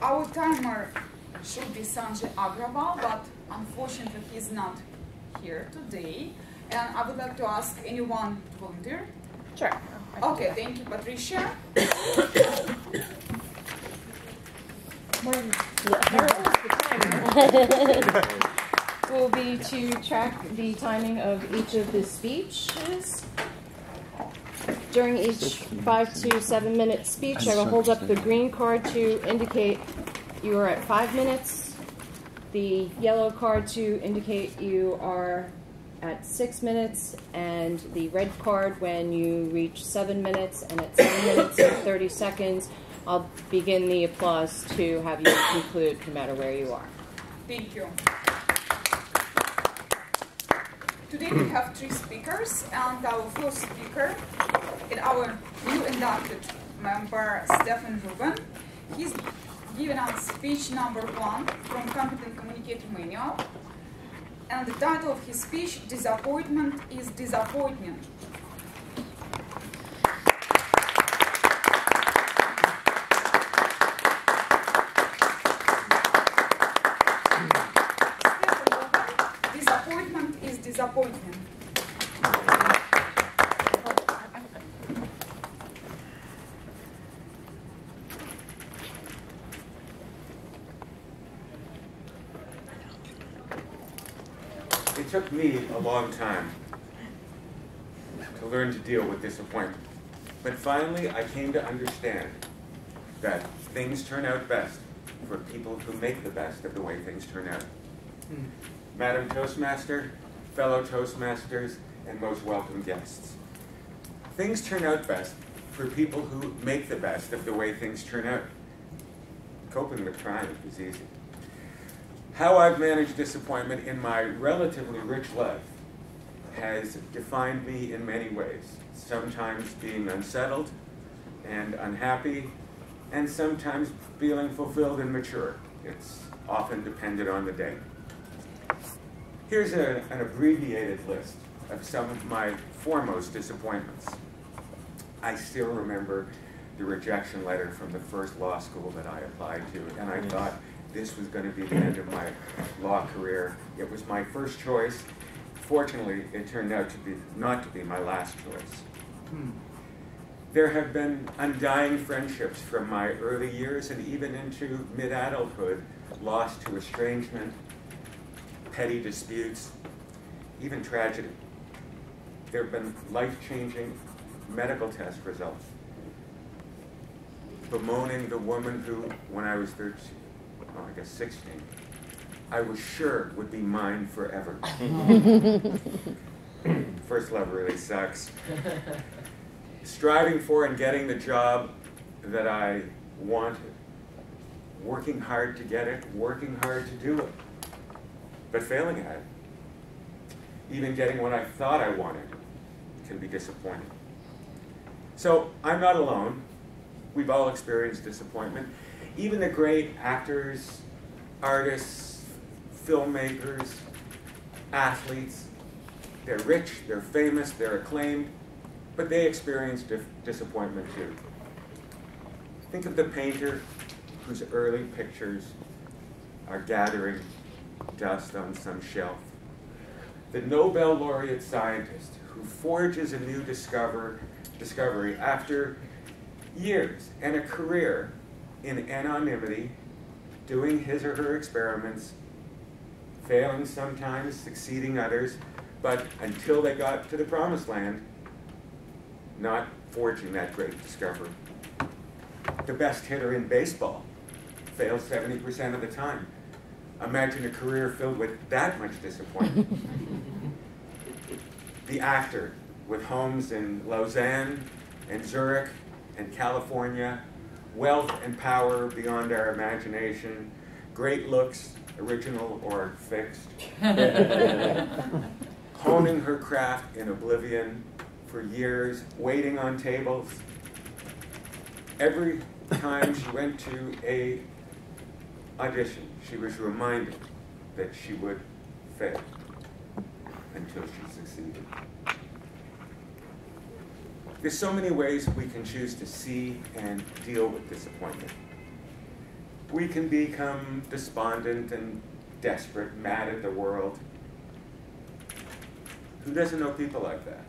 Our timer should be Sanjay Agrawal, but unfortunately he's not here today. And I would like to ask anyone to volunteer. Sure. Okay, thank you, Patricia. Will be to track the timing of each of the speeches. During each 5 to 7 minute speech, I will hold up the green card to indicate you are at 5 minutes, the yellow card to indicate you are at 6 minutes, and the red card when you reach 7 minutes, and at 7 minutes and 30 seconds, I'll begin the applause to have you conclude no matter where you are. Thank you. Today we have 3 speakers, and our first speaker is our new inducted member, Stefan Rubin. He's given us speech number 1 from Competent Communicator Manual. And the title of his speech, Disappointment is Disappointment. Disappointment is disappointment. It took me a long time to learn to deal with disappointment. But finally, I came to understand that things turn out best for people who make the best of the way things turn out. Madam Toastmaster, fellow Toastmasters, and most welcome guests. Things turn out best for people who make the best of the way things turn out. Coping with triumph is easy. How I've managed disappointment in my relatively rich life has defined me in many ways. Sometimes being unsettled and unhappy, and sometimes feeling fulfilled and mature. It's often dependent on the day. Here's an abbreviated list of some of my foremost disappointments. I still remember the rejection letter from the first law school that I applied to, and I thought this was going to be the end of my law career. It was my first choice. Fortunately, it turned out to be not to be my last choice. There have been undying friendships from my early years and even into mid-adulthood lost to estrangement, petty disputes, even tragedy. There have been life-changing medical test results bemoaning the woman who, when I was 13, I guess 16, I was sure would be mine forever. First love really sucks. Striving for and getting the job that I wanted. Working hard to get it, working hard to do it, but failing at it. Even getting what I thought I wanted can be disappointing. So I'm not alone. We've all experienced disappointment. Even the great actors, artists, filmmakers, athletes, they're rich, they're famous, they're acclaimed, but they experience disappointment too. Think of the painter whose early pictures are gathering dust on some shelf. The Nobel laureate scientist who forges a new discovery after years and a career in anonymity, doing his or her experiments, failing sometimes, succeeding others, but until they got to the promised land, not forging that great discovery. The best hitter in baseball fails 70% of the time. Imagine a career filled with that much disappointment. The actor with homes in Lausanne and Zurich and California, wealth and power beyond our imagination, great looks, original or fixed, honing her craft in oblivion for years, waiting on tables. Every time she went to a audition, she was reminded that she would fail until she succeeded. There's so many ways we can choose to see and deal with disappointment. We can become despondent and desperate, mad at the world. Who doesn't know people like that?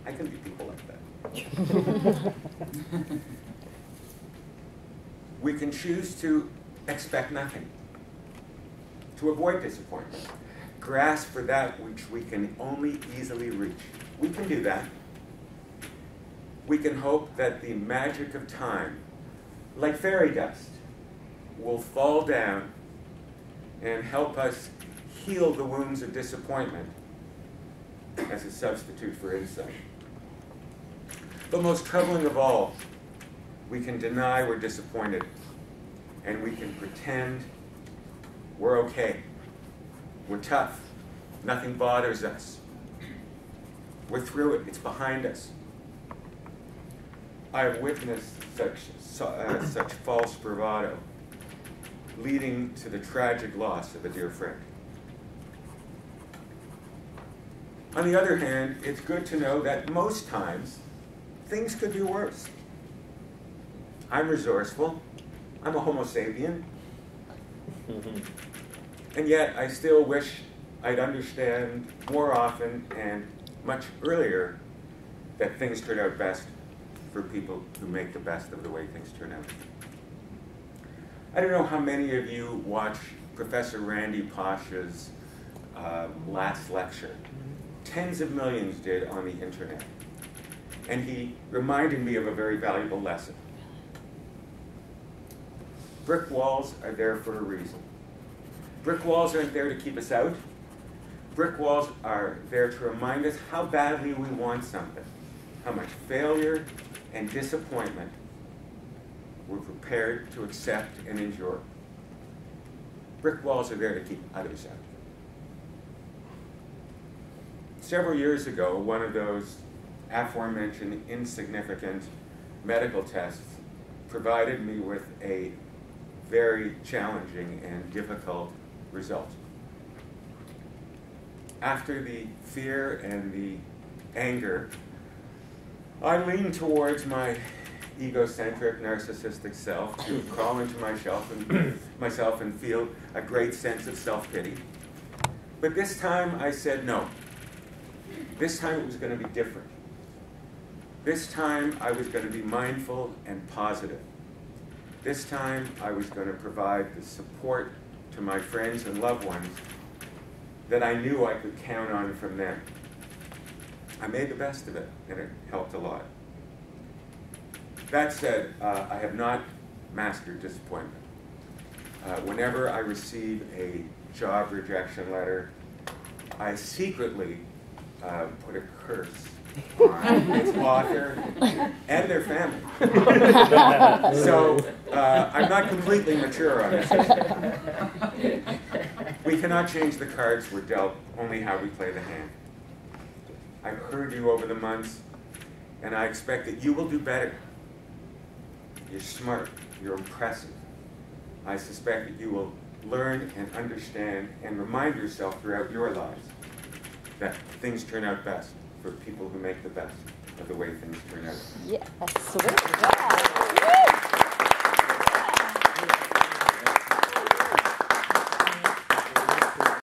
I can be people like that. We can choose to expect nothing, to avoid disappointment, grasp for that which we can only easily reach. We can do that. We can hope that the magic of time, like fairy dust, will fall down and help us heal the wounds of disappointment as a substitute for insight. But most troubling of all, we can deny we're disappointed, and we can pretend we're okay. We're tough. Nothing bothers us. We're through it. It's behind us. I have witnessed such false bravado, leading to the tragic loss of a dear friend. On the other hand, it's good to know that most times, things could be worse. I'm resourceful. I'm a Homo sapien. And yet, I still wish I'd understand more often and much earlier that things turn out best for people who make the best of the way things turn out. I don't know how many of you watch Professor Randy Pasha's last lecture. Tens of millions did on the internet. And he reminded me of a very valuable lesson. Brick walls are there for a reason. Brick walls aren't there to keep us out. Brick walls are there to remind us how badly we want something, how much failure and disappointment we're prepared to accept and endure. Brick walls are there to keep others out. Several years ago, one of those aforementioned insignificant medical tests provided me with a very challenging and difficult result. After the fear and the anger, I leaned towards my egocentric, narcissistic self to crawl into myself and feel a great sense of self-pity. But this time I said no. This time it was going to be different. This time I was going to be mindful and positive. This time I was going to provide the support to my friends and loved ones that I knew I could count on from them. I made the best of it, and it helped a lot. That said, I have not mastered disappointment. Whenever I receive a job rejection letter, I secretly put a curse on its author and their family. So I'm not completely mature on this issue. We cannot change the cards we're dealt, only how we play the hand. I've heard you over the months, and I expect that you will do better. You're smart. You're impressive. I suspect that you will learn and understand and remind yourself throughout your lives that things turn out best for people who make the best of the way things turn out. Yes. Yeah.